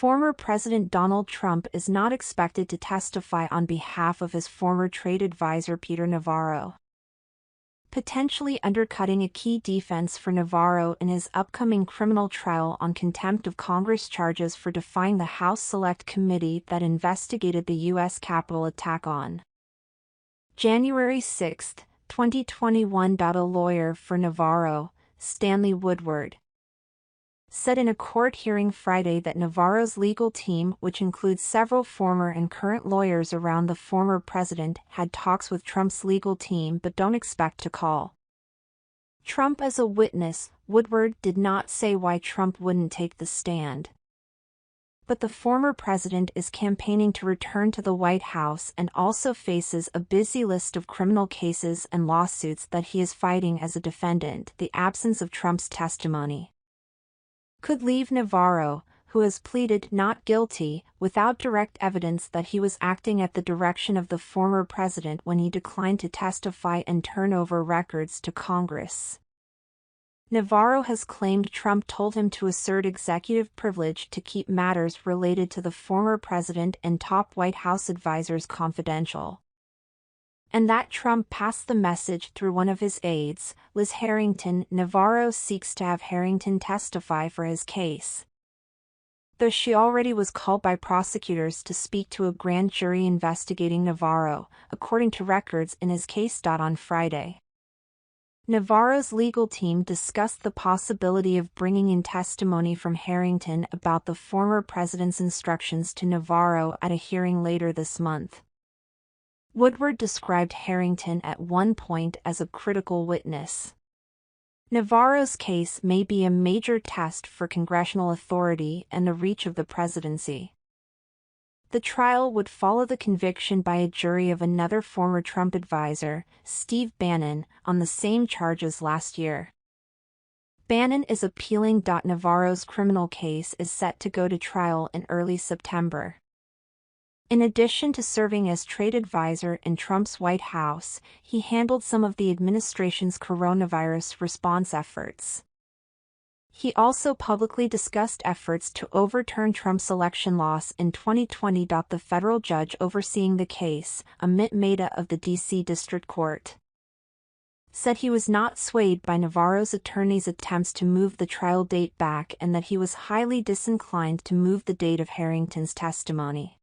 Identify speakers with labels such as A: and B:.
A: Former President Donald Trump is not expected to testify on behalf of his former trade advisor Peter Navarro, potentially undercutting a key defense for Navarro in his upcoming criminal trial on contempt of Congress charges for defying the House Select Committee that investigated the U.S. Capitol attack on January 6, 2021. A lawyer for Navarro, Stanley Woodward, said in a court hearing Friday that Navarro's legal team, which includes several former and current lawyers around the former president, had talks with Trump's legal team but don't expect to call Trump as a witness. Woodward did not say why Trump wouldn't take the stand, but the former president is campaigning to return to the White House and also faces a busy list of criminal cases and lawsuits that he is fighting as a defendant. The absence of Trump's testimony could leave Navarro, who has pleaded not guilty, without direct evidence that he was acting at the direction of the former president when he declined to testify and turn over records to Congress. Navarro has claimed Trump told him to assert executive privilege to keep matters related to the former president and top White House advisors confidential, and that Trump passed the message through one of his aides, Liz Harrington. Navarro seeks to have Harrington testify for his case, though she already was called by prosecutors to speak to a grand jury investigating Navarro, according to records in his case. On Friday, Navarro's legal team discussed the possibility of bringing in testimony from Harrington about the former president's instructions to Navarro at a hearing later this month. Woodward described Harrington at one point as a critical witness. Navarro's case may be a major test for congressional authority and the reach of the presidency. The trial would follow the conviction by a jury of another former Trump advisor, Steve Bannon, on the same charges last year. Bannon is appealing. Navarro's criminal case is set to go to trial in early September. In addition to serving as trade advisor in Trump's White House, he handled some of the administration's coronavirus response efforts. He also publicly discussed efforts to overturn Trump's election loss in 2020. The federal judge overseeing the case, Amit Mehta of the D.C. District Court, said he was not swayed by Navarro's attorney's attempts to move the trial date back and that he was highly disinclined to move the date of Harrington's testimony.